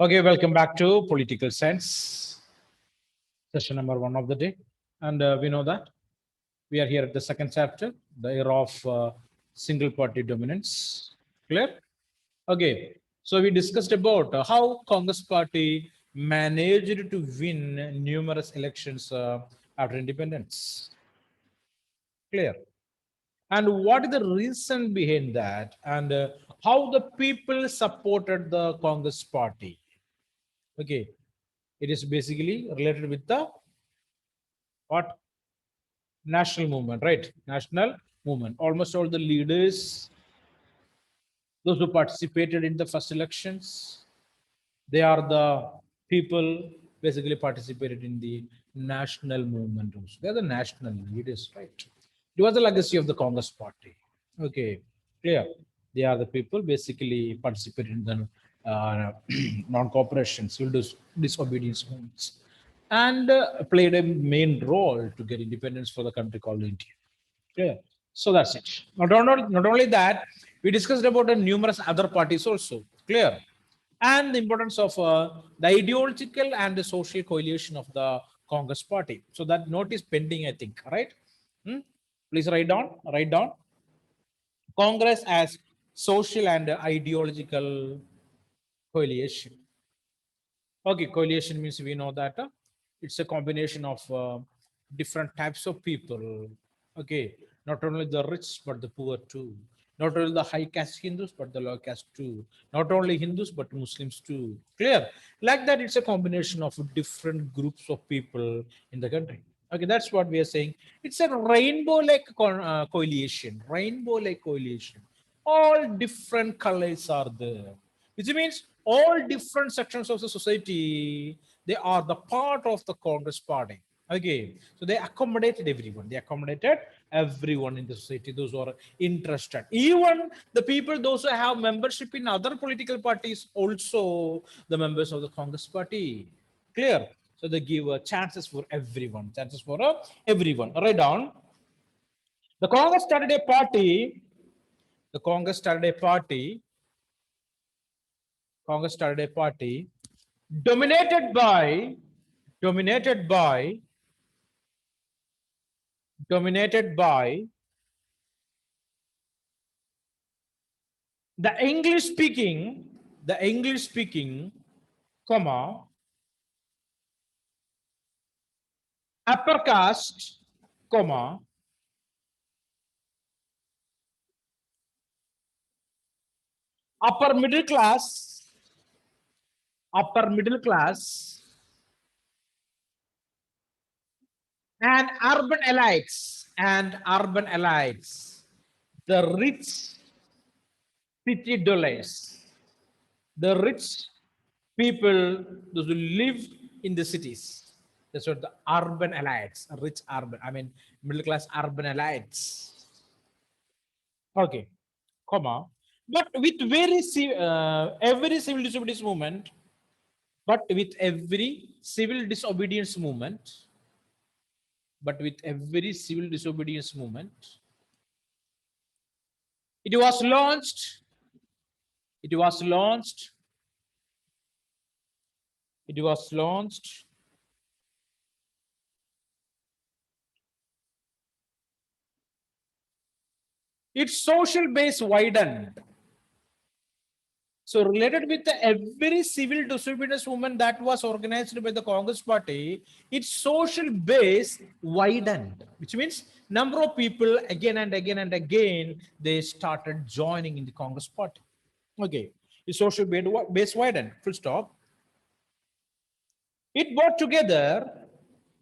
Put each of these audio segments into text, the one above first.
Okay, welcome back to Political Science, session number one of the day. And we know that we are here at the second chapter, the era of single party dominance. Clear? Okay, so we discussed about how Congress party managed to win numerous elections after independence. Clear? And what is the reason behind that? And how the people supported the Congress party? Okay, it is basically related with the what national movement, right? National movement. Almost all the leaders, those who participated in the first elections, they are the people basically participated in the national movement also. They are the national leaders, right? It was the legacy of the Congress party. Okay, clear. They are the people basically participated in the non-cooperation, civil disobedience movements, and played a main role to get independence for the country called India. Clear. So that's it. Not only that, we discussed about the numerous other parties also. Clear. And the importance of the ideological and the social coalition of the Congress party. So that note is pending, I think, right? Hmm? Please write down. Write down. Congress as social and ideological coalition. Okay, coalition means we know that it's a combination of different types of people. Okay, not only the rich but the poor too. Not only the high caste Hindus but the low caste too. Not only Hindus but Muslims too. Clear? Like that, it's a combination of different groups of people in the country. Okay, that's what we are saying. It's a rainbow-like coalition. Rainbow-like coalition. All different colors are there, which means all different sections of the society, they are the part of the Congress party. Okay, so they accommodated everyone. They accommodated everyone in the society, those who are interested. Even the people, those who have membership in other political parties, also the members of the Congress party. Clear? So they give chances for everyone. Chances for everyone. Write down. The Congress started a party. The Congress started a party. Congress started a party dominated by dominated by dominated by the English speaking comma upper caste comma upper middle class upper middle class and urban elites, the rich city dwellers, the rich people, those who live in the cities. That's what the urban elites, rich urban, I mean middle class urban elites. Okay, comma. But with every civil disobedience movement, but with every civil disobedience movement, but with every civil disobedience movement, it was launched, it was launched, it was launched its social base widened. So related with every civil disobedience movement that was organized by the Congress party, its social base widened, which means number of people again and again and again, they started joining in the Congress party. Okay, its social base widened, full stop. It brought together,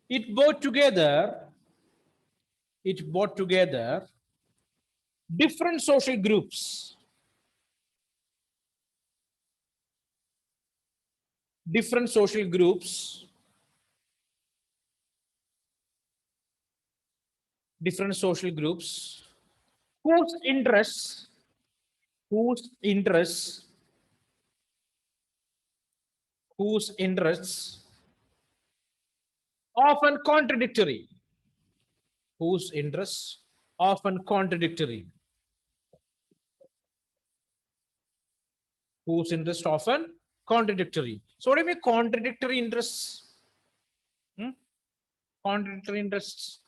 it brought together, it brought together different social groups, different social groups, different social groups whose interests, whose interests, whose interests often contradictory, whose interests often contradictory, whose interest often Contradictory. So what do you mean contradictory interests? Hmm? Contradictory interests.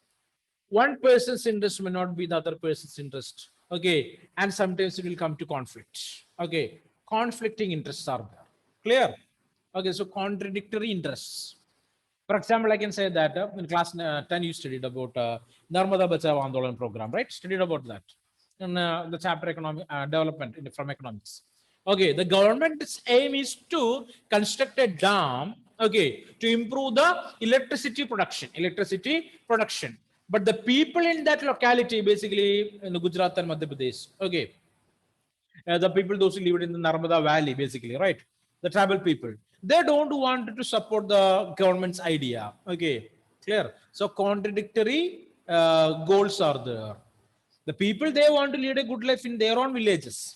One person's interest may not be the other person's interest. Okay. And sometimes it will come to conflict. Okay. Conflicting interests are there. Clear? Okay. So contradictory interests. For example, I can say that in class 10, you studied about Narmada Bachao Andolan program, right? Studied about that in the chapter economic development from economics. Okay, the government's aim is to construct a dam, okay, to improve the electricity production. Electricity production. But the people in that locality, basically in the Gujarat and Madhya Pradesh, okay, the people those who live in the Narmada Valley, basically, right? The tribal people, they don't want to support the government's idea. Okay, clear. So contradictory goals are there. The people, they want to lead a good life in their own villages,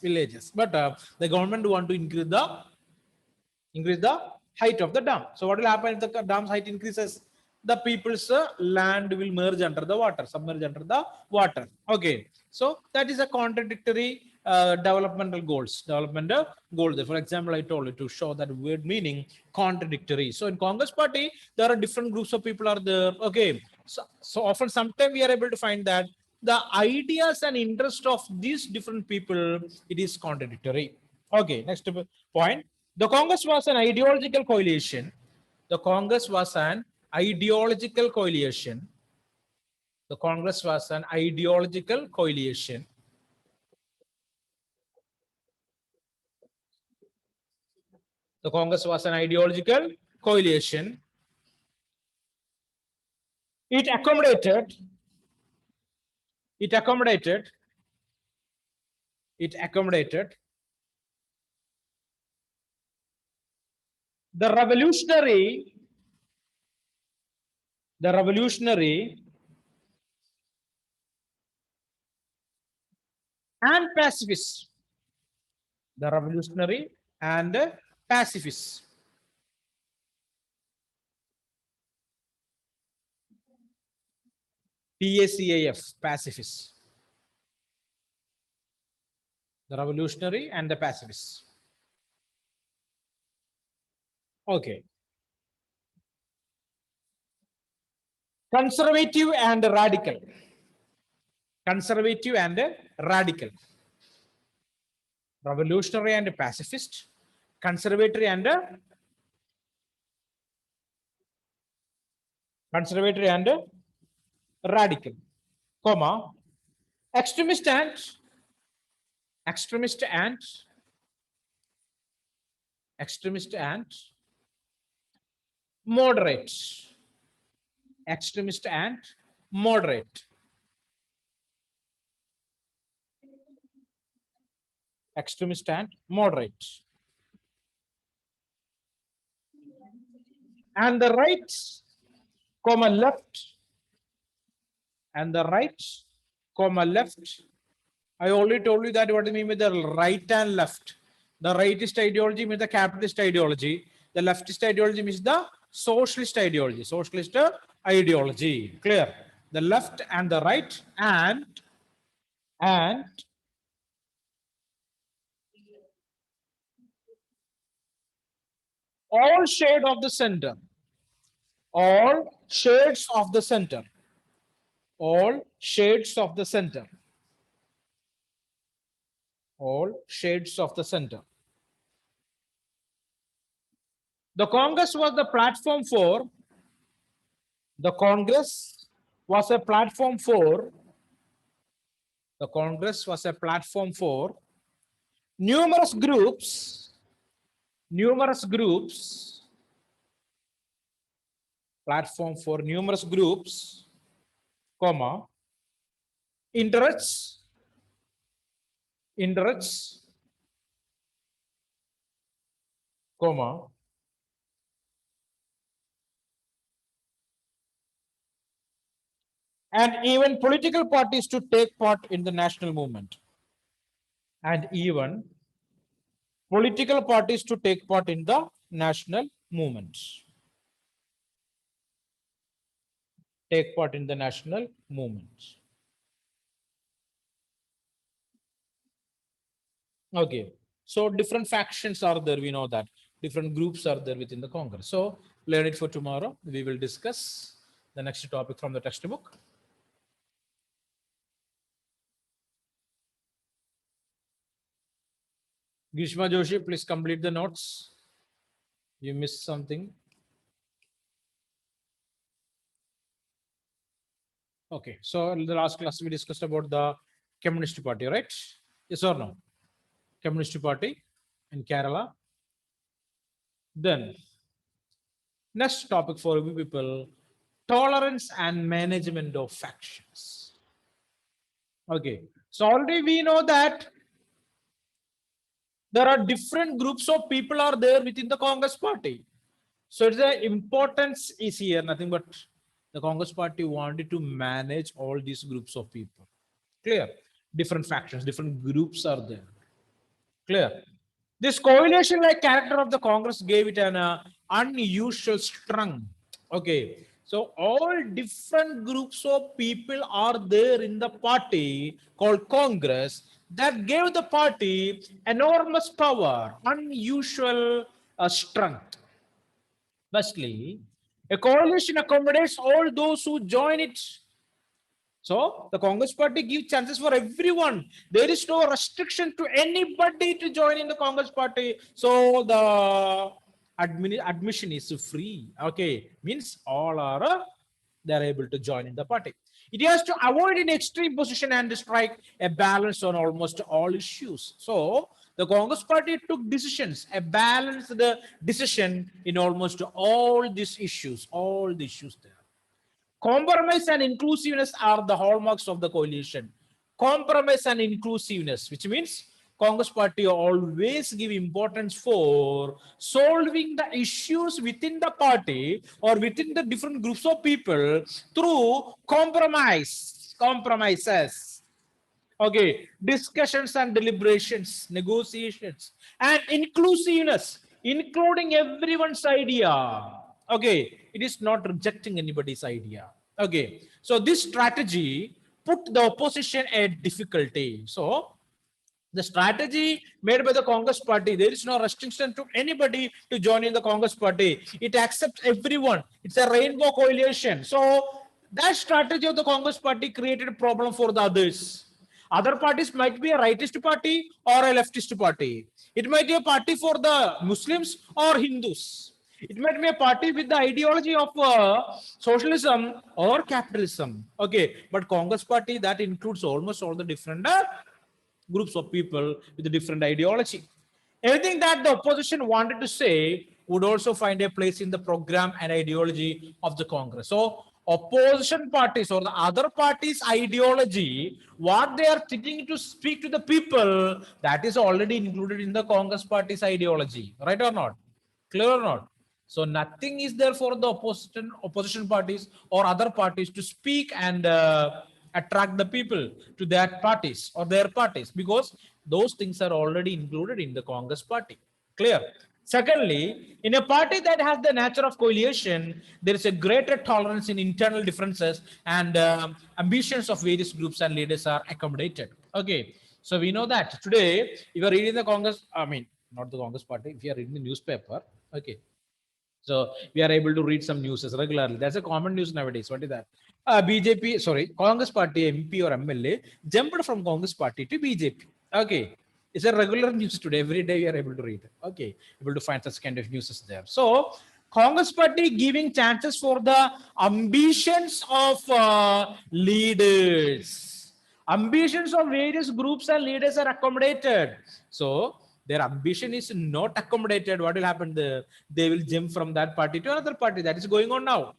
but the government want to increase the height of the dam. So what will happen if the dam's height increases? The people's land will merge under the water, submerge under the water. Okay, so that is a contradictory developmental goals. Developmental goal. For example, I told you to show that word meaning contradictory. So in Congress Party, there are different groups of people are there. Okay, so often sometimes we are able to find that the ideas and interest of these different people, it is contradictory. Okay, next point. The Congress was an ideological coalition. The Congress was an ideological coalition. The Congress was an ideological coalition. The Congress was an ideological coalition. It accommodated, it accommodated, it accommodated the revolutionary, the revolutionary and pacifists. The revolutionary and pacifists. PACAF, pacifists. The revolutionary and the pacifists. Okay. Conservative and radical. Conservative and radical. Revolutionary and pacifist. Conservatory and radical. Comma. Extremist and extremist and extremist and moderate. Extremist and moderate. Extremist and moderate. And the right, comma left, and the right, comma left. I already told you that what I mean with the right and left. The rightist ideology means the capitalist ideology. The leftist ideology means the socialist ideology. Socialist ideology. Clear? The left and the right and all shade of the center. All shades of the center. All shades of the center. All shades of the center. The Congress was the platform for, the Congress was a platform for, the Congress was a platform for numerous groups, platform for numerous groups, comma, interests, comma, and even political parties to take part in the national movement. And even political parties to take part in the national movement. Take part in the national movement. Okay. So different factions are there, we know that. different groups are there within the Congress. So learn it for tomorrow. We will discuss the next topic from the textbook. Grishma Joshi, please complete the notes. You missed something. Okay, so in the last class we discussed about the Communist Party, right? Yes or no? Communist Party in Kerala. Then next topic for you people, tolerance and management of factions. Okay, so already we know that there are different groups of people are there within the Congress Party. So the importance is here, nothing but the Congress Party wanted to manage all these groups of people. Clear? Different factions, different groups are there. Clear? This coalition-like character of the Congress gave it an unusual strength. Okay, so all different groups of people are there in the party called Congress that gave the party enormous power, unusual strength. Firstly, a coalition accommodates all those who join it. So the Congress Party gives chances for everyone. There is no restriction to anybody to join in the Congress Party. So the admission is free. Okay, means all are they are able to join in the party. It has to avoid an extreme position and strike a balance on almost all issues. So the Congress Party took decisions, a balanced decision in almost all these issues, all the issues there. Compromise and inclusiveness are the hallmarks of the coalition. Compromise and inclusiveness, which means Congress Party always give importance for solving the issues within the party or within the different groups of people through compromises. Okay, discussions and deliberations, negotiations, and inclusiveness, including everyone's idea. Okay, it is not rejecting anybody's idea. Okay, so this strategy put the opposition at difficulty. So the strategy made by the Congress Party, there is no restriction to anybody to join in the Congress Party. It accepts everyone. It's a rainbow coalition. So that strategy of the Congress Party created a problem for the others. Other parties might be a rightist party or a leftist party. It might be a party for the Muslims or Hindus. It might be a party with the ideology of socialism or capitalism. Okay, but Congress Party that includes almost all the different groups of people with a different ideology. Everything that the opposition wanted to say would also find a place in the program and ideology of the Congress. So opposition parties or the other parties' ideology, what they are thinking to speak to the people, that is already included in the Congress party's ideology. Right or not? Clear or not? So nothing is there for the opposition parties or other parties to speak and attract the people to that parties or their parties, because those things are already included in the Congress party. Clear? Secondly, in a party that has the nature of coalition, there is a greater tolerance in internal differences and ambitions of various groups and leaders are accommodated. Okay, so we know that today, if you are reading the Congress, I mean, not the Congress party, if you are reading the newspaper, okay, so we are able to read some news regularly. That's a common news nowadays. What is that? BJP, sorry, Congress party MP or MLA jumped from Congress party to BJP. Okay. It's a regular news today. Every day we are able to read. Okay. Able to find such kind of news there. So Congress party giving chances for the ambitions of leaders. Ambitions of various groups and leaders are accommodated. So their ambition is not accommodated. What will happen there? They will jump from that party to another party. That is going on now.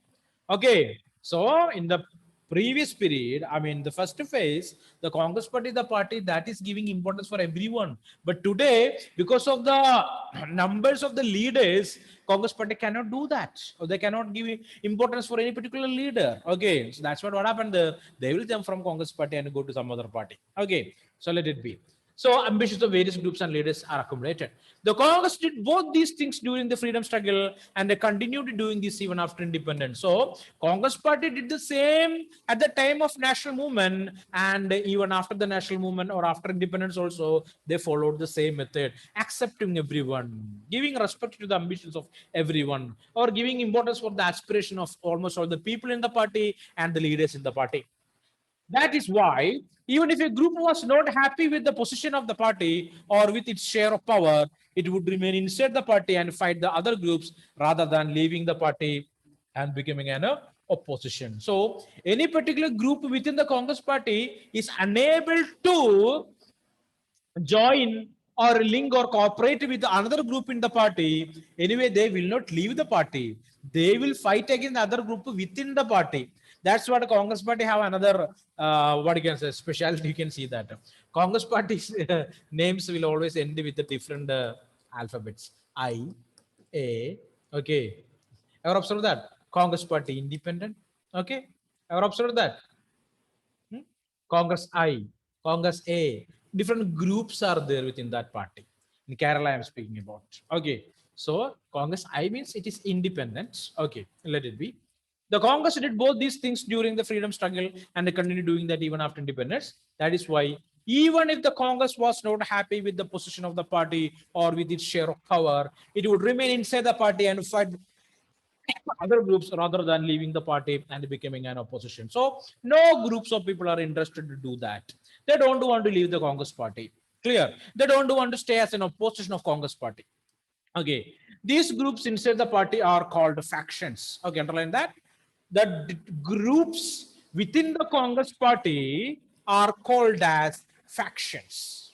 Okay. So in the previous period, I mean, the first phase, the Congress party, the party that is giving importance for everyone. But today, because of the numbers of the leaders, Congress party cannot do that, or they cannot give importance for any particular leader. Okay, so that's what happened. They will jump from Congress party and go to some other party. Okay, so let it be. So ambitions of various groups and leaders are accumulated. The Congress did both these things during the freedom struggle, and they continued doing this even after independence. So Congress party did the same at the time of national movement, and even after the national movement or after independence also, they followed the same method, accepting everyone, giving respect to the ambitions of everyone, or giving importance for the aspiration of almost all the people in the party and the leaders in the party. That is why, even if a group was not happy with the position of the party or with its share of power, it would remain inside the party and fight the other groups rather than leaving the party and becoming an opposition. So, any particular group within the Congress party is unable to join or link or cooperate with another group in the party, anyway, they will not leave the party. They will fight against the other group within the party. That's what Congress party have another, what you can say, specialty. You can see that. Congress party's names will always end with the different alphabets. I, A, okay. Ever observe that? Congress party independent, okay. Ever observe that? Hmm? Congress I, Congress A. Different groups are there within that party. In Kerala, I am speaking about. Okay. So Congress I means it is independent. Okay, let it be. The Congress did both these things during the freedom struggle and they continue doing that even after independence. That is why even if the Congress was not happy with the position of the party or with its share of power, it would remain inside the party and fight other groups rather than leaving the party and becoming an opposition. So no groups of people are interested to do that. They don't want to leave the Congress party. Clear. They don't want to stay as an opposition of Congress party. Okay. These groups inside the party are called factions. Okay, underline that. The groups within the Congress party are called as factions.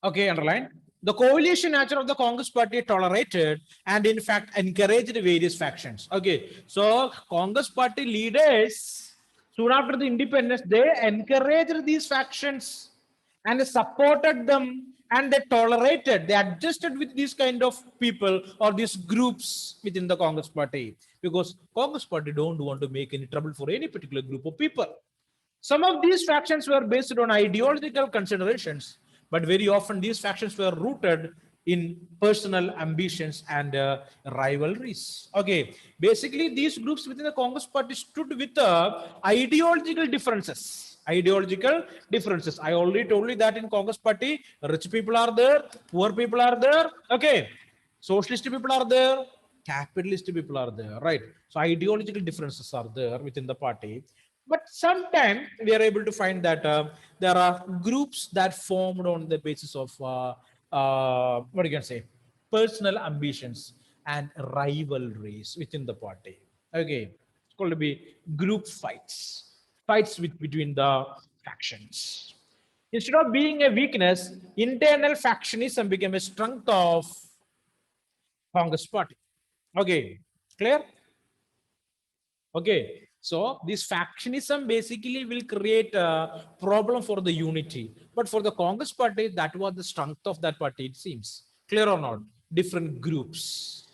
Okay, underline. The coalition nature of the Congress party tolerated and in fact encouraged various factions. Okay, so Congress party leaders, soon after the independence, they encouraged these factions and they supported them and they tolerated, they adjusted with these kind of people or these groups within the Congress party because Congress party don't want to make any trouble for any particular group of people. Some of these factions were based on ideological considerations, but very often these factions were rooted in personal ambitions and rivalries. Okay, basically, these groups within the Congress party stood with ideological differences. Ideological differences. I already told you that in Congress party, rich people are there, poor people are there. Okay, socialist people are there, capitalist people are there, right? So ideological differences are there within the party, but sometimes we are able to find that there are groups that formed on the basis of what you can say, personal ambitions and rivalries within the party. Okay, it's called to be group fights, fights between the factions. Instead of being a weakness, internal factionism became a strength of Congress party. Okay, clear? Okay, so this factionism basically will create a problem for the unity. But for the Congress party, that was the strength of that party, it seems. Clear or not? Different groups.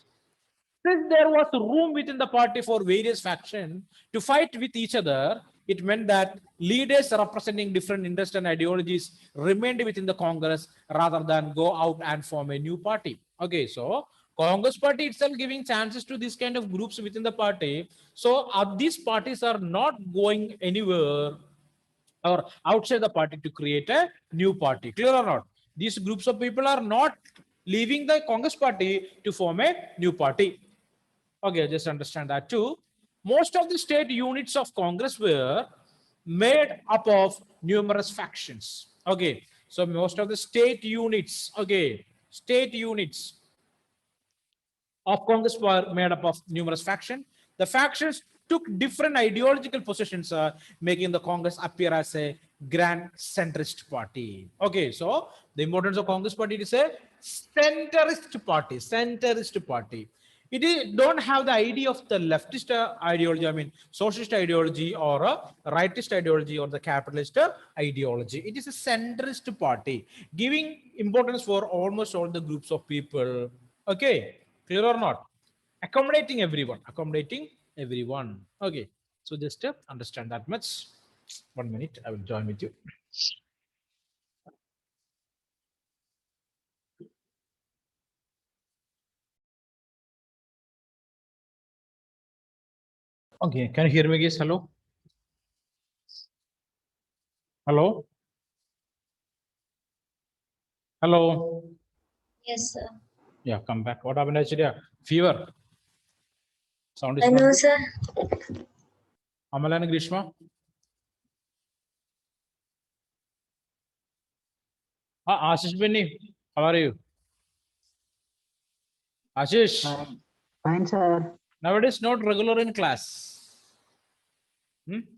Since there was room within the party for various factions to fight with each other, it meant that leaders representing different interests and ideologies remained within the Congress rather than go out and form a new party. Okay, so Congress party itself giving chances to these kind of groups within the party. So these parties are not going anywhere or outside the party to create a new party. Clear or not? These groups of people are not leaving the Congress party to form a new party. Okay, just understand that too. Most of the state units of Congress were made up of numerous factions. Okay, so most of the state units, okay, state units of Congress were made up of numerous factions. The factions took different ideological positions, making the Congress appear as a grand centrist party. Okay, so the importance of Congress party is a centrist party. Centrist party. Don't have the idea of the leftist ideology, I mean socialist ideology or a rightist ideology or the capitalist ideology. It is a centrist party, giving importance for almost all the groups of people. Okay, clear or not? Accommodating everyone, accommodating everyone. Okay, so just understand that much. 1 minute, I will join with you. Okay, can you hear me, guys? Hello? Hello? Hello? Yes, sir. Yeah, come back. What happened actually? Yeah, fever. Sound is I not know, good. sir. Amala and Grishma? Ashish Benny, how are you? Ashish, Fine, fine, sir. nowadays not regular in class.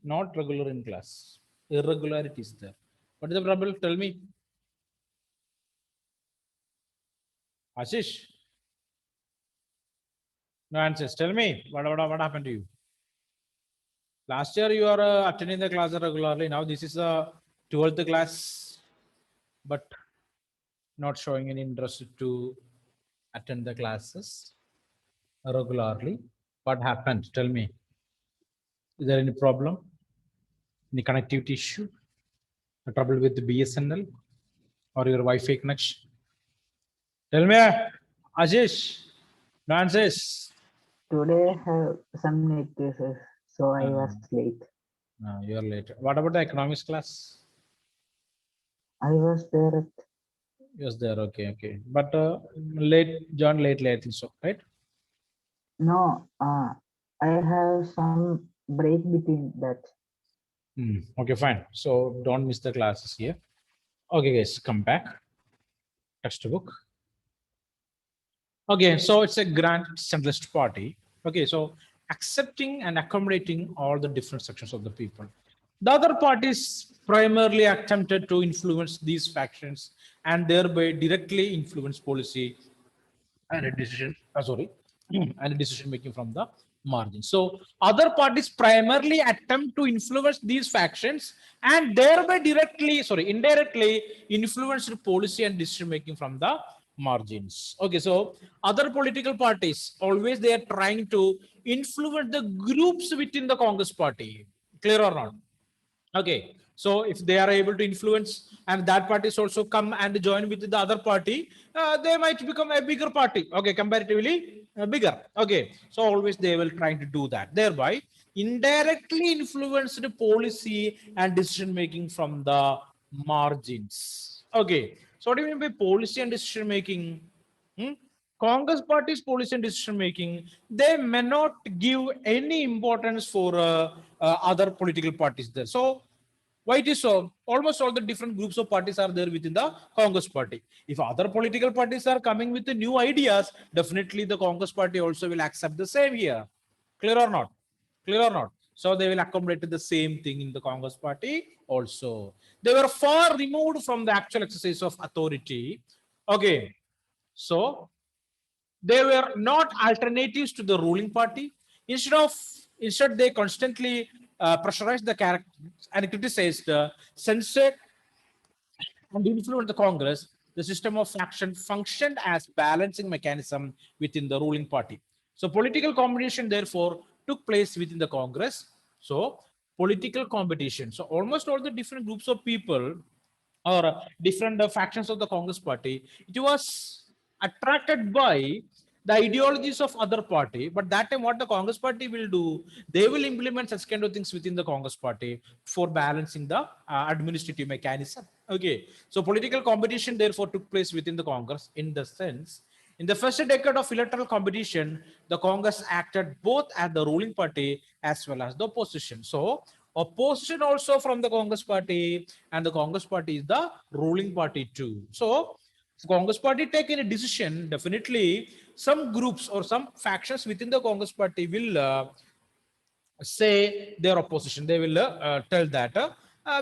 Not regular in class. Irregularities there. What is the problem? Tell me. Ashish, no answers. Tell me. What happened to you? Last year you are attending the class regularly. Now this is the 12th class, but not showing any interest to attend the classes regularly. What happened? Tell me. Is there any problem? Any connectivity issue? A trouble with the BSNL or your Wi-Fi connection? Tell me, Ashish. No answers. Today have some net cases, so I was Uh, late. you are late. What about the economics class? I was there at Yes, there. Okay, okay. But late, John, lately, I think so, right? no. I have some break between that. Okay, fine. So don't miss the classes here. Okay, guys, come back. Textbook. Okay, so it's a grand centralist party. Okay, so accepting and accommodating all the different sections of the people. The other parties primarily attempted to influence these factions and thereby directly influence policy and a decision sorry and a decision making from the margin. So other parties primarily attempt to influence these factions and thereby indirectly influence the policy and decision making from the margins. Okay, so other political parties always they are trying to influence the groups within the Congress party. Clear or not? Okay, so if they are able to influence and that party is also come and join with the other party, they might become a bigger party. Okay, comparatively bigger. Okay, so always they will try to do that, thereby indirectly influence the policy and decision making from the margins. Okay, so what do you mean by policy and decision making? Hmm? Congress party's policy and decision making, they may not give any importance for other political parties there. So why it is so? Almost all the different groups of parties are there within the Congress party. If other political parties are coming with the new ideas, definitely the Congress party also will accept the same here. Clear or not? Clear or not? So they will accommodate the same thing in the Congress party also. They were far removed from the actual exercise of authority. Okay, so they were not alternatives to the ruling party. Instead they constantly pressurized the character and criticized, censored and influenced the Congress. The system of faction functioned as balancing mechanism within the ruling party. So political competition therefore took place within the Congress. So political competition. So almost all the different groups of people or different factions of the Congress party, it was attracted by the ideologies of other party. But that time what the Congress party will do, they will implement such kind of things within the Congress party for balancing the administrative mechanism. Okay, so political competition therefore took place within the Congress. In the sense, in the first decade of electoral competition, the Congress acted both as the ruling party as well as the opposition. So opposition also from the Congress party, and the Congress party is the ruling party too. So Congress party taking a decision, definitely some groups or some factions within the Congress party will say their opposition. They will tell that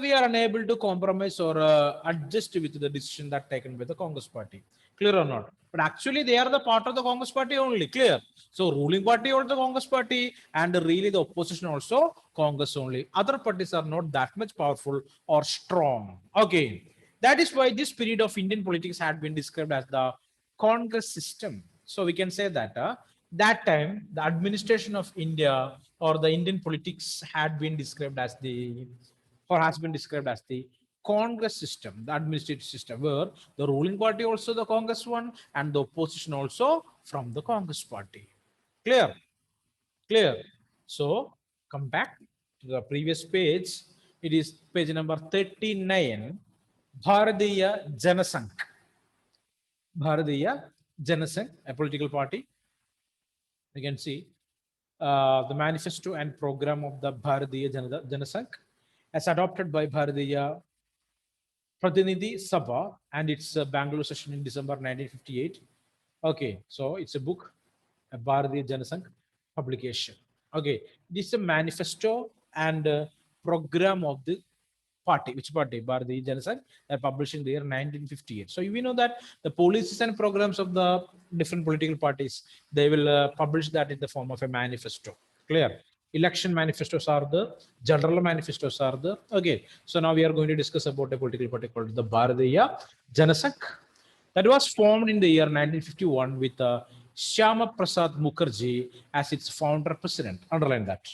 we are unable to compromise or adjust with the decision that taken by the Congress party. Clear or not? But actually, they are the part of the Congress party only. Clear. So ruling party or the Congress party, and really the opposition also Congress only. Other parties are not that much powerful or strong. Okay. That is why this period of Indian politics had been described as the Congress system. So we can say that that time the administration of India or the Indian politics had been described as the or has been described as the Congress system, the administrative system, where the ruling party also the Congress one and the opposition also from the Congress party. Clear? Clear. So come back to the previous page. It is page number 39. Bharatiya Janasangh. Bharatiya Janasangh, a political party. You can see the manifesto and program of the Bharatiya Janasangh as adopted by Bharatiya Pratinidhi Sabha and its Bangalore session in December 1958. Okay, so it's a book, a Bharatiya Janasangh publication. Okay, this is a manifesto and program of the party. Which party? Bharatiya Janasangh. They're published in the year 1958. So we know that the policies and programs of the different political parties, they will publish that in the form of a manifesto. Clear? Election manifestos are the general manifestos are the okay. So now we are going to discuss about a political party called the Bharatiya Janasangh that was formed in the year 1951 with Shyama Prasad Mukherjee as its founder president. Underline that.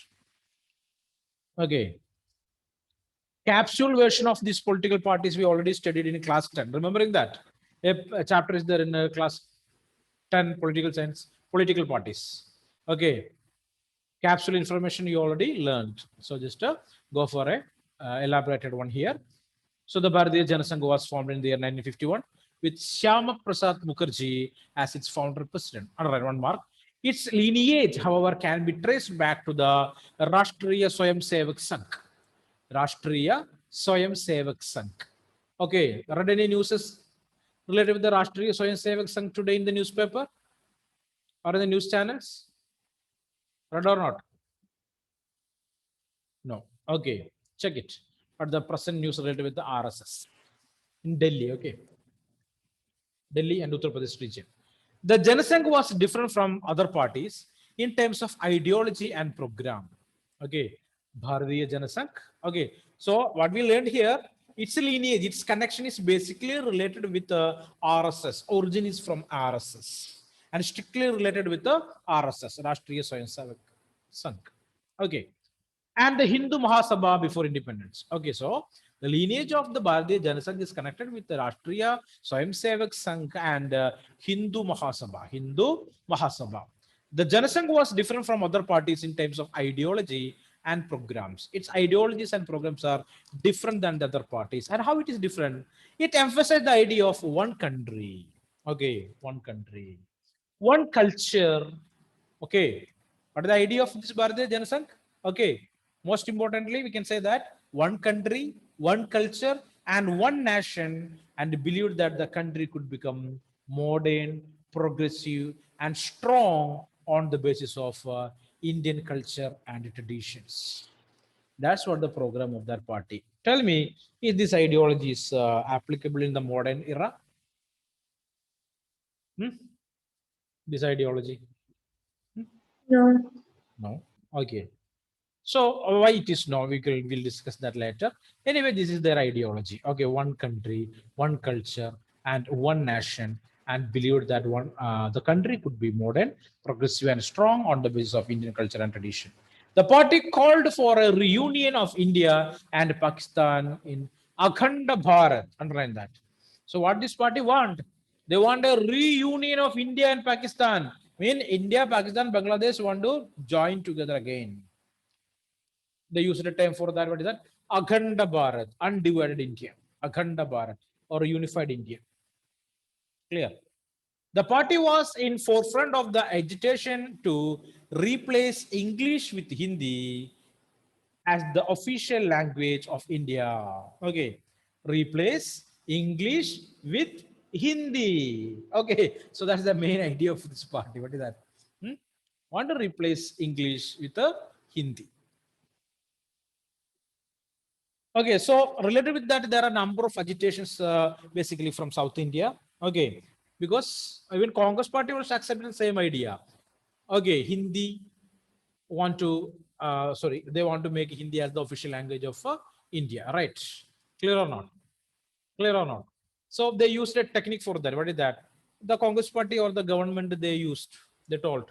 Okay. Capsule version of these political parties we already studied in class 10. Remembering that? A chapter is there in class 10 political science, political parties. Okay. Capsule information you already learned. So just go for a elaborated one here. So the Bharatiya Janasangh was formed in the year 1951 with Shyama Prasad Mukherjee as its founder president. Underline one mark. Its lineage, however, can be traced back to the Rashtriya Swayam Sevak Sangh. Rashtriya Swayam Sevak Sangh. Okay, read any news related with the Rashtriya Swayam Sevak Sangh today in the newspaper or in the news channels? Read or not? No. Okay, check it. But the present news related with the RSS in Delhi. Okay, Delhi and Uttar Pradesh region. The Janasangh was different from other parties in terms of ideology and program. Okay, Bharatiya Janasangh. Okay, so what we learned here, its lineage, its connection is basically related with the RSS. Origin is from RSS and strictly related with the RSS, Rashtriya Swayam Sevak Sangh. Okay, and the Hindu Mahasabha before independence. Okay, so the lineage of the Bharatiya Janasangh is connected with the Rashtriya Swayamsevak Sangh and Hindu Mahasabha. Hindu Mahasabha. The Janasangh was different from other parties in terms of ideology and programs. Its ideologies and programs are different than the other parties. And how it is different? It emphasized the idea of one country. Okay, one country, one culture. Okay, what is the idea of this Bharatiya Janasangh? Okay, most importantly, we can say that one country, one culture, and one nation, and believed that the country could become modern, progressive, and strong on the basis of Indian culture and traditions. That's what the program of that party. Tell me, is this ideology is applicable in the modern era? Hmm? This ideology? Hmm? No. No. Okay. So why it is no, we'll discuss that later. Anyway, this is their ideology. Okay, one country, one culture, and one nation, and believed that one the country could be modern, progressive, and strong on the basis of Indian culture and tradition. The party called for a reunion of India and Pakistan in Akhanda Bharat. Underline that. So what this party want? They want a reunion of India and Pakistan. Mean India, Pakistan, Bangladesh want to join together again. They used a term for that. What is that? Akhanda Bharat, undivided India. Akhanda Bharat or unified India. Clear. The party was in forefront of the agitation to replace English with Hindi as the official language of India. Okay. Replace English with Hindi. Okay. So that's the main idea of this party. What is that? Hmm? Want to replace English with a Hindi. Okay, so related with that, there are a number of agitations basically from South India. Okay, because even Congress party was accepting the same idea. Okay, Hindi want to sorry, they want to make Hindi as the official language of India, right? Clear or not? Clear or not? So they used a technique for that. What is that? The Congress party or the government they used, they told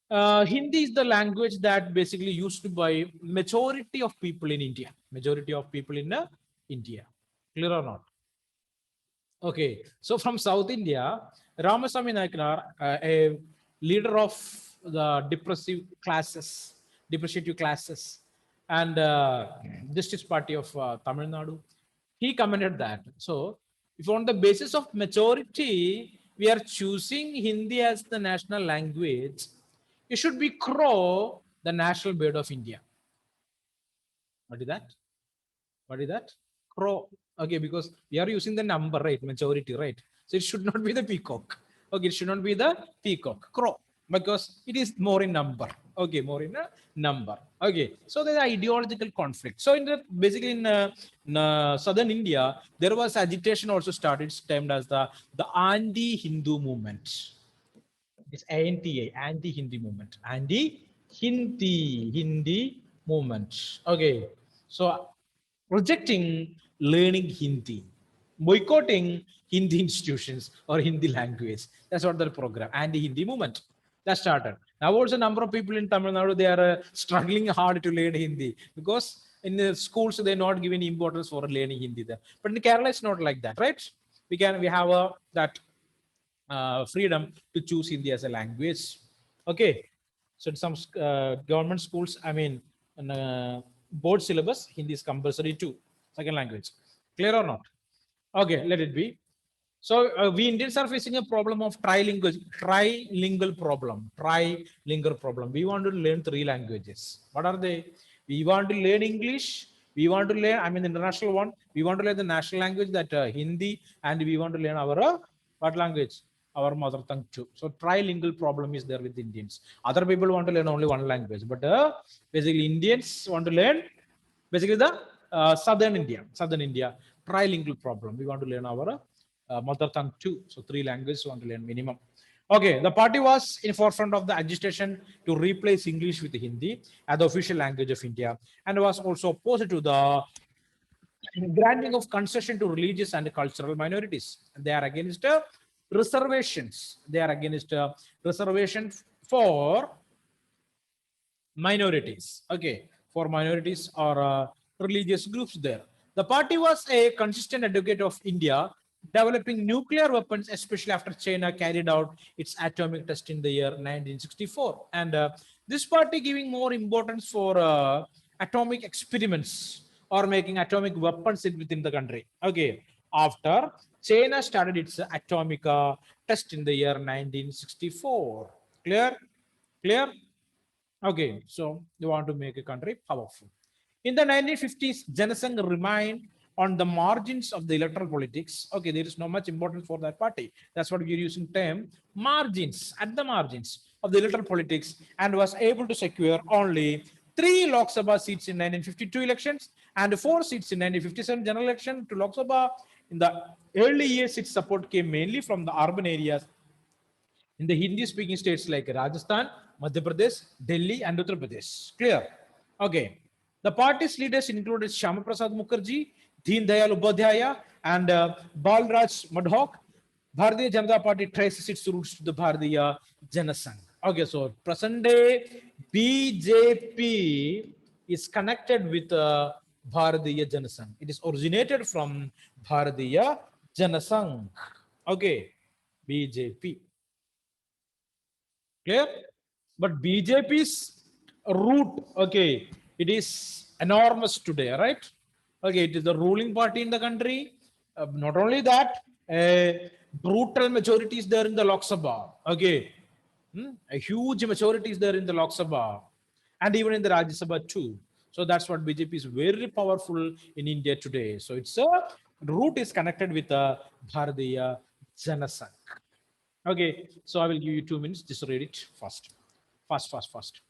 Hindi is the language that basically used by majority of people in India. Majority of people in India. Clear or not? Okay, so from South India, Ramaswamy Naiknar, a leader of the depressive classes, and Justice Party of Tamil Nadu, he commented that. So, if on the basis of majority, we are choosing Hindi as the national language, it should be Crow, the national bird of India. What is that? What is that? Crow. Okay, because we are using the number, right? Majority, right? So it should not be the peacock. Okay, it should not be the peacock. Crow. Because it is more in number. Okay, more in a number. Okay, so there's ideological conflict. So in the basically in southern India, there was agitation also started, termed as the anti-Hindu movement. It's ANTA, anti-Hindi movement. Hindi movement. Okay. So rejecting learning Hindi, boycotting Hindi institutions or Hindi language. That's what the program, anti-Hindi movement. That started. Now also a number of people in Tamil Nadu, they are struggling hard to learn Hindi because in the schools they're not giving importance for learning Hindi there. But in Kerala, it's not like that, right? We have that freedom to choose Hindi as a language. Okay, so in some government schools, I mean, in, board syllabus, Hindi is compulsory too, second language. Clear or not? Okay, let it be. So we Indians are facing a problem of trilingual problem. Trilingual problem. We want to learn three languages. What are they? We want to learn English. We want to learn, I mean, the international one. We want to learn the national language, that Hindi, and we want to learn our what language? Our mother tongue too. So trilingual problem is there with Indians. Other people want to learn only one language, but basically Indians want to learn basically the southern India trilingual problem. We want to learn our mother tongue too. So three languages we want to learn minimum. Okay, the party was in forefront of the agitation to replace English with Hindi as the official language of India, and was also opposed to the granting of concession to religious and cultural minorities. They are against reservations. They are against reservation for minorities. Okay, for minorities or religious groups there. The party was a consistent advocate of India developing nuclear weapons, especially after China carried out its atomic test in the year 1964. And this party giving more importance for atomic experiments or making atomic weapons within the country. Okay, after China started its atomic test in the year 1964. Clear? Clear? Okay, so they want to make a country powerful. In the 1950s, Janasangh remained on the margins of the electoral politics. Okay, there is no much importance for that party. That's what we're using term margins, at the margins of the electoral politics, and was able to secure only 3 Lok Sabha seats in 1952 elections and 4 seats in 1957 general election to Lok Sabha. In the early years, its support came mainly from the urban areas in the Hindi speaking states like Rajasthan, Madhya Pradesh, Delhi, and Uttar Pradesh. Clear? Okay. The party's leaders included Shyama Prasad Mukherjee, Deen Dayal Upadhyaya, and Balraj Madhok. Bharatiya Janata Party traces its roots to the Bharatiya Janasangh. Okay, so present day BJP is connected with Bharatiya Janasangh. It is originated from Bharatiya Janasangh. Okay, BJP. Clear? But BJP's root, okay, it is enormous today, right? Okay, it is the ruling party in the country. Not only that, a brutal majority is there in the Lok Sabha. Okay, a huge majority is there in the Lok Sabha and even in the Rajya Sabha too. So that's what BJP is very powerful in India today. So its root is connected with Bharatiya Janasangh. Okay, so I will give you 2 minutes. Just read it fast. Fast, fast, fast.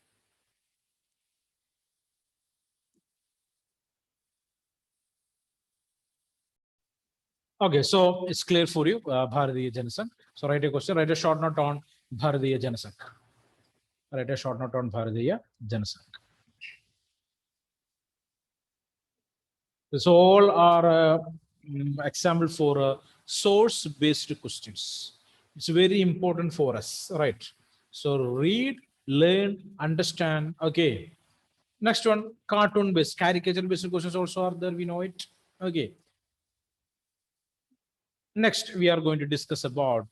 Okay, so it's clear for you, Bharatiya Janasangh. So write a question, write a short note on Bharatiya Janasangh. Write a short note on Bharatiya Janasangh. So all are example for source-based questions. It's very important for us, right? So read, learn, understand. Okay. Next one, cartoon based, caricature based questions also are there, we know it. Okay. Next we are going to discuss about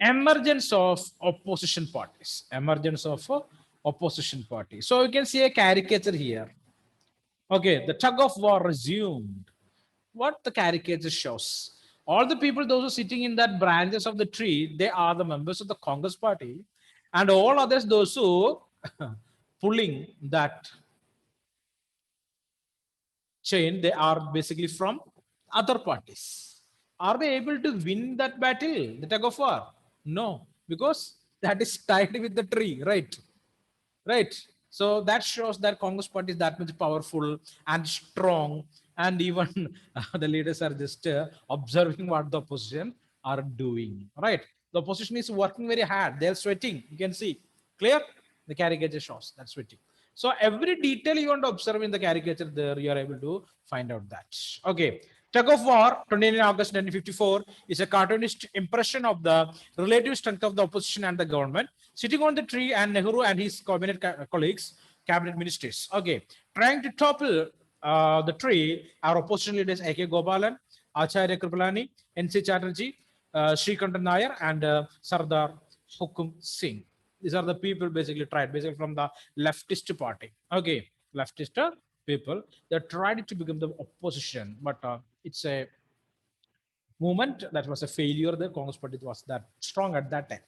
emergence of opposition parties. Emergence of opposition party. So you can see a caricature here. Okay, the tug of war resumed. What the caricature shows, all the people those who are sitting in that branches of the tree, they are the members of the Congress party, and all others those who pulling that chain, they are basically from other parties. Are they able to win that battle, the tug of war? No, because that is tied with the tree, right? Right. So that shows that Congress party is that much powerful and strong, and even the leaders are just observing what the opposition are doing. Right. The opposition is working very hard. They are sweating. You can see clear. The caricature shows that sweating. So every detail you want to observe in the caricature, there you are able to find out that. Okay. Tug of War, 29 August 1954, is a cartoonist impression of the relative strength of the opposition and the government. Sitting on the tree, and Nehru and his colleagues, cabinet ministers, okay, trying to topple the tree, our opposition leaders A.K. Gopalan, Acharya Kripalani, N.C. Chatterjee, Srikantan Nair, and Sardar Hukum Singh. These are the people basically tried, basically from the leftist party. Okay, leftist people, they tried to become the opposition, but it's a movement that was a failure. The Congress party was that strong at that time.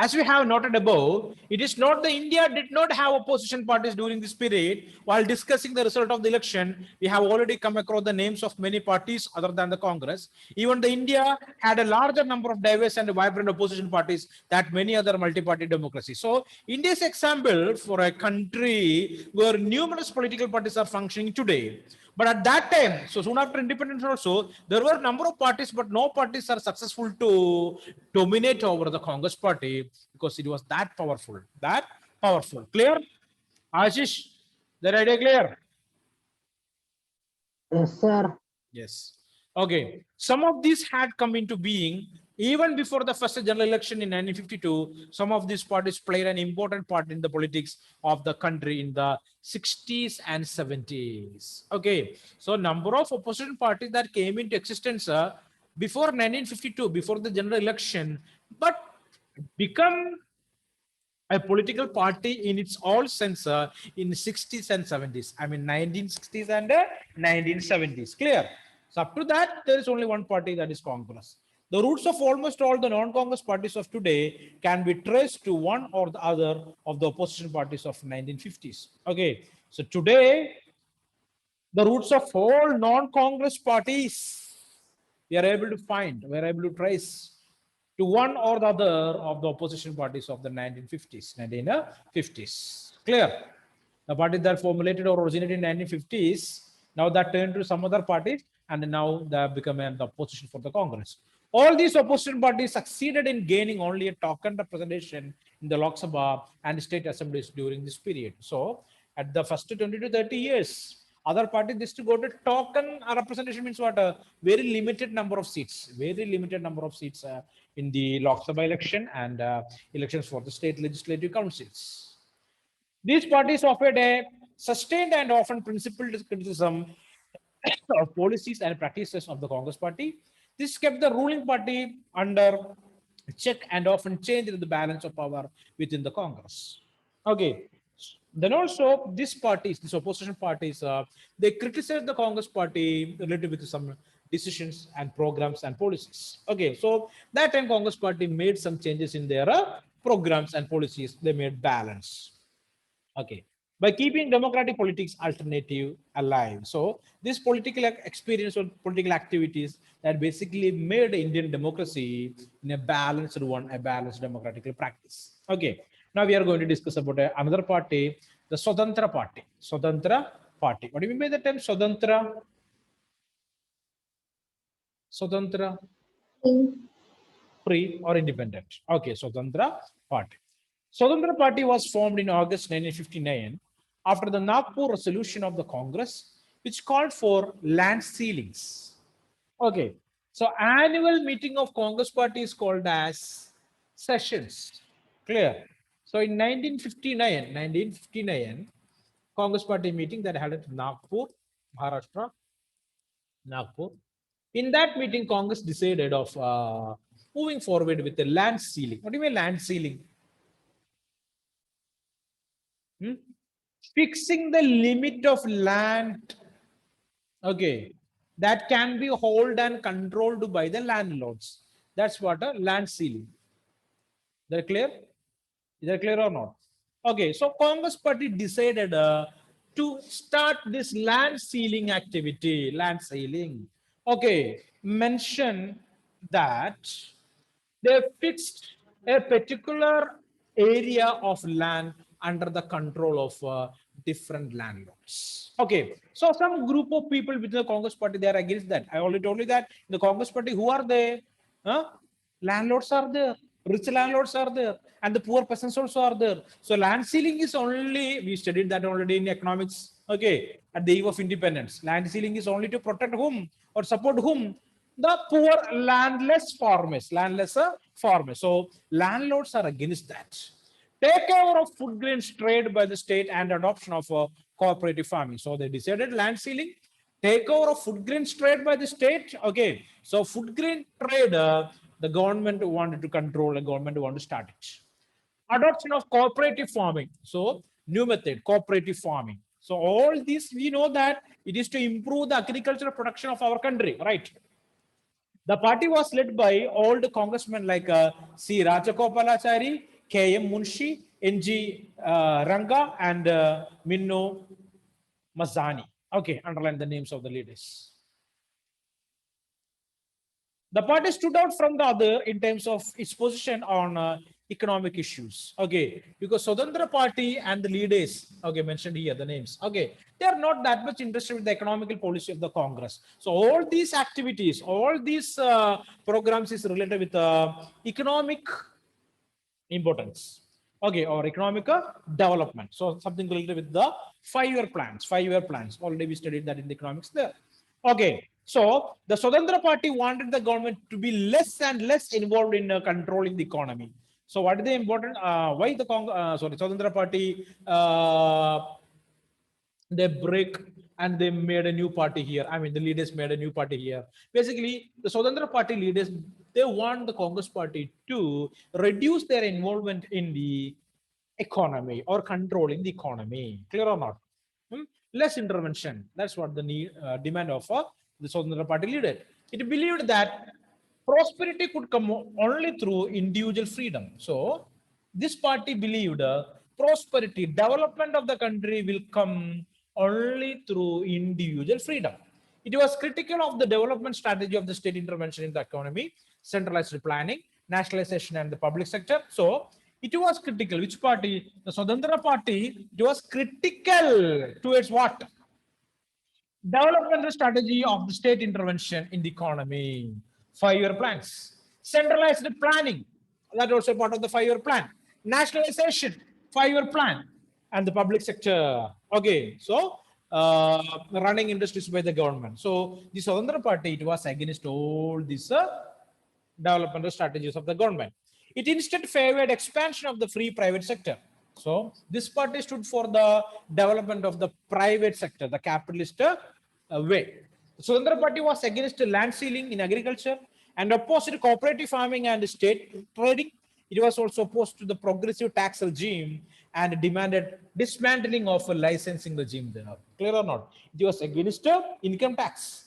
As we have noted above, it is not the India did not have opposition parties during this period. While discussing the result of the election, we have already come across the names of many parties other than the Congress. Even the India had a larger number of diverse and vibrant opposition parties than many other multi-party democracies. So India is example for a country where numerous political parties are functioning today. But at that time, so soon after independence also, there were a number of parties, but no parties are successful to dominate over the Congress party because it was that powerful. That powerful. Clear? Ashish, that idea clear? Yes, sir. Yes. Okay. Some of these had come into being even before the first general election in 1952. Some of these parties played an important part in the politics of the country in the 60s and 70s. Okay. So number of opposition parties that came into existence before 1952, before the general election, but become a political party in its all sense in 60s and 70s. I mean 1960s and 1970s. Clear? So up to that, there is only one party, that is Congress. The roots of almost all the non-Congress parties of today can be traced to one or the other of the opposition parties of 1950s. Okay. So today, the roots of all non-Congress parties we are able to find, we are able to trace to one or the other of the opposition parties of the 1950s. 1950s. Clear? The party that formulated or originated in 1950s, now that turned to some other parties, and now they have become the opposition for the Congress. All these opposition parties succeeded in gaining only a token representation in the Lok Sabha and state assemblies during this period. So, at the first 20 to 30 years, other parties just to go to token representation means what? A very limited number of seats, very limited number of seats in the Lok Sabha election and elections for the state legislative councils. These parties offered a sustained and often principled criticism of policies and practices of the Congress party. This kept the ruling party under check and often changed the balance of power within the Congress. Okay. Then also these parties, these opposition parties, they criticize the Congress party related with some decisions and programs and policies. Okay, so that time Congress party made some changes in their programs and policies. They made balance. Okay. By keeping democratic politics alternative alive. So this political experience or political activities that basically made Indian democracy in a balanced one, a balanced democratic practice. Okay. Now we are going to discuss about another party, the Swatantra party. Swatantra party. What do you mean by the term Swatantra? Swatantra, free or independent. Okay, Swatantra party. Swatantra Party was formed in August 1959 after the Nagpur resolution of the Congress, which called for land ceilings. Okay, so annual meeting of Congress Party is called as sessions. Clear? So in 1959, Congress Party meeting that held at Nagpur, Maharashtra, Nagpur. In that meeting, Congress decided of moving forward with the land ceiling. What do you mean land ceiling? Hmm? Fixing the limit of land, okay, that can be held and controlled by the landlords. That's what a land ceiling. That clear? Is that clear or not? Okay, so Congress Party decided to start this land sealing activity. Land sealing. Okay, mention that they fixed a particular area of land under the control of different landlords. Okay, so some group of people within the Congress Party, they are against that. I already told you that in the Congress Party, who are they? Huh? Landlords are there, rich landlords are there, and the poor peasants also are there. So land ceiling is only, we studied that already in economics. Okay, at the eve of independence, land ceiling is only to protect whom or support whom? The poor landless farmers, farmers. So landlords are against that. Takeover of food grains trade by the state and adoption of cooperative farming. So they decided land ceiling, takeover of food grains trade by the state. Okay, so food grain trade, the government wanted to control, the government wanted to start it. Adoption of cooperative farming. So new method, cooperative farming. So all this we know that it is to improve the agricultural production of our country, right? The party was led by old congressmen like C. Rajagopalachari, K. M. Munshi, N. G. Ranga, and Minno Mazzani. Okay, underline the names of the leaders. The party stood out from the other in terms of its position on economic issues. Okay, because Swadhantra Party and the leaders, okay, mentioned here the names. Okay, they are not that much interested with the economical policy of the Congress. So all these activities, all these programs is related with economic importance. Okay, or economic development. So something related with the 5-year plans. 5-year plans. Already we studied that in the economics there. Okay, so the Swadhantra Party wanted the government to be less and less involved in controlling the economy. So what is the important? Why the Swadhantra Party they break and they made a new party here. I mean, the leaders made a new party here. Basically, the Swadhantra Party leaders, they want the Congress Party to reduce their involvement in the economy or controlling the economy. Clear or not? Hmm? Less intervention. That's what the demand of the Swadhantra Party leader. It believed that prosperity could come only through individual freedom. So this party believed prosperity, development of the country will come only through individual freedom. It was critical of the development strategy of the state intervention in the economy, centralized planning, nationalization, and the public sector. So it was critical. Which party? The Swadhantra Party. It was critical towards what? Development strategy of the state intervention in the economy. 5-year plans. Centralized planning. That also part of the 5-year plan. Nationalization. 5-year plan. And the public sector. Okay. So running industries by the government. So the Swadhantra Party, it was against all these developmental strategies of the government. It instead favored expansion of the free private sector. So this party stood for the development of the private sector, the capitalist way. The Swadhantra Party was against land sealing in agriculture and opposed cooperative farming and state trading. It was also opposed to the progressive tax regime and demanded dismantling of a licensing regime there. Clear or not? It was against income tax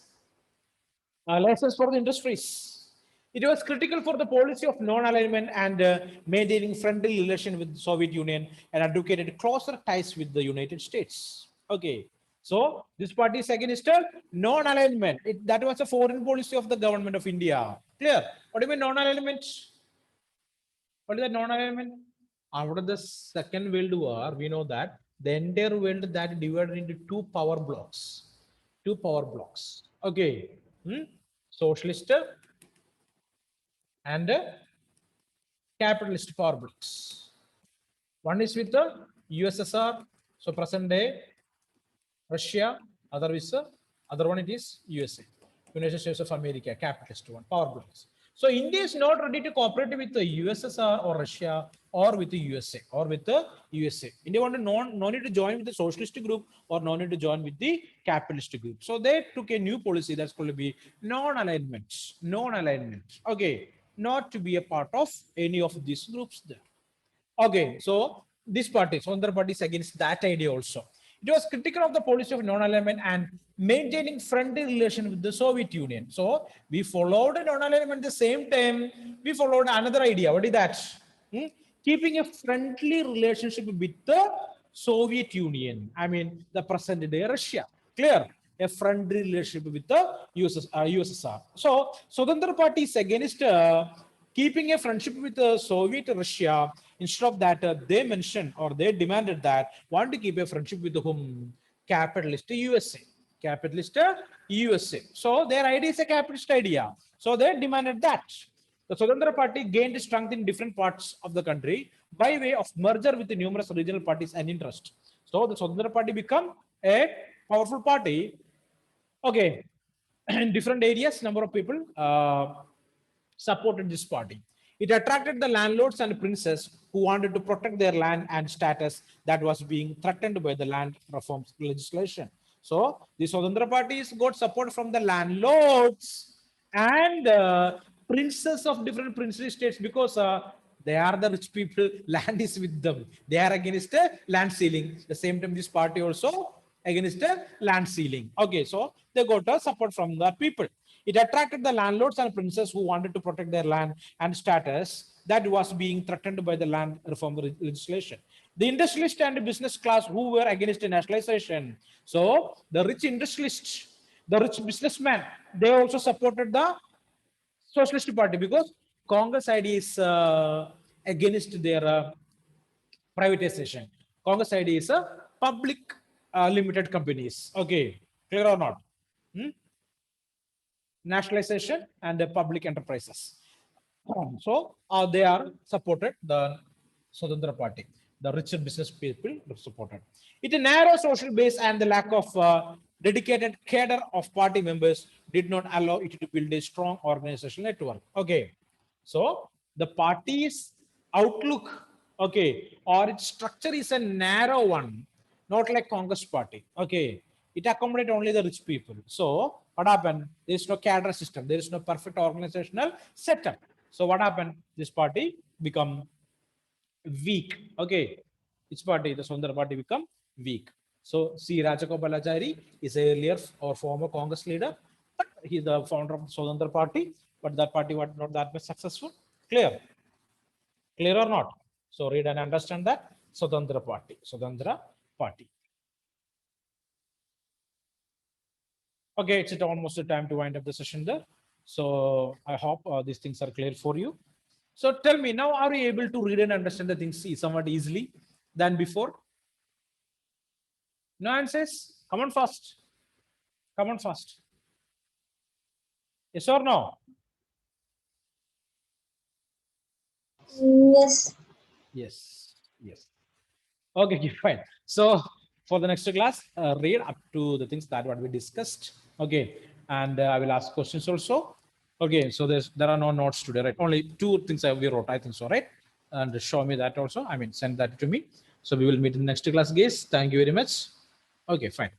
license for the industries. It was critical for the policy of non-alignment and maintaining friendly relation with the Soviet Union and advocated closer ties with the United States. Okay, so this party is against non-alignment. That was a foreign policy of the government of India. Clear? What do you mean non-alignment? What is that non-alignment? After the Second World War, we know that the entire world that divided into two power blocks. Two power blocks. Okay. Hmm? Socialist and capitalist power blocks. One is with the USSR, so present day Russia, other is other one it is USA, United States of America, capitalist one, power blocks. So India is not ready to cooperate with the USSR or Russia or with the USA or with the USA. India wanted no need to join with the socialist group or no need to join with the capitalist group. So they took a new policy that's going to be non-alignment, non-alignment. Okay, not to be a part of any of these groups there. Okay, so this party, Sondra party is against that idea also. It was critical of the policy of non-alignment and maintaining friendly relation with the Soviet Union. So we followed non-alignment at the same time. We followed another idea. What is that? Hmm? Keeping a friendly relationship with the Soviet Union. I mean, the present day Russia. Clear? A friendly relationship with the USSR. So, Swadhantra Party is against keeping a friendship with Soviet Russia. Instead of that, they mentioned or they demanded that want to keep a friendship with whom? Capitalist USA. Capitalist USA. So their idea is a capitalist idea. So they demanded that. The Swadhantra Party gained strength in different parts of the country by way of merger with the numerous regional parties and interests. So the Swadhantra Party become a powerful party. Okay, in different areas, number of people supported this party. It attracted the landlords and princes who wanted to protect their land and status that was being threatened by the land reforms legislation. So the Swadhantra parties got support from the landlords and princes of different princely states because they are the rich people, land is with them. They are against land ceiling. The same time, this party also against land ceiling. Okay, so they got support from the people. It attracted the landlords and princes who wanted to protect their land and status that was being threatened by the land reform legislation. The industrialist and business class who were against nationalization. So the rich industrialists, the rich businessmen, they also supported the Socialist Party because Congress idea is against their privatization. Congress idea is a public limited companies. Okay, clear or not? Hmm? Nationalization and the public enterprises. So they are supported the Swadhantra Party. The richer business people supported. It a narrow social base and the lack of dedicated cadre of party members did not allow it to build a strong organizational network. Okay, so the party's outlook, okay, or its structure is a narrow one, not like Congress Party. Okay, it accommodate only the rich people. So what happened? There is no cadre system. There is no perfect organizational setup. So what happened? This party become weak. Okay, which party? The Sundar party become weak. So C. Rajagopalachari is a earlier or former Congress leader, but he's the founder of the Swadhantra party. But that party was not that much successful. Clear? Clear or not? So read and understand that Swadhantra party. Swadhantra party. Okay, it's almost the time to wind up the session there. So I hope these things are clear for you. So tell me now, are you able to read and understand the things somewhat easily than before? No answers? Come on fast. Come on fast. Yes or no? Yes. Yes. Yes. Okay, fine. So for the next class, read up to the things that what we discussed. Okay, and I will ask questions also. Okay, so there are no notes today, right? Only two things we wrote, I think so, right? And show me that also. I mean, send that to me. So we will meet in the next class, guys. Thank you very much. Okay, fine.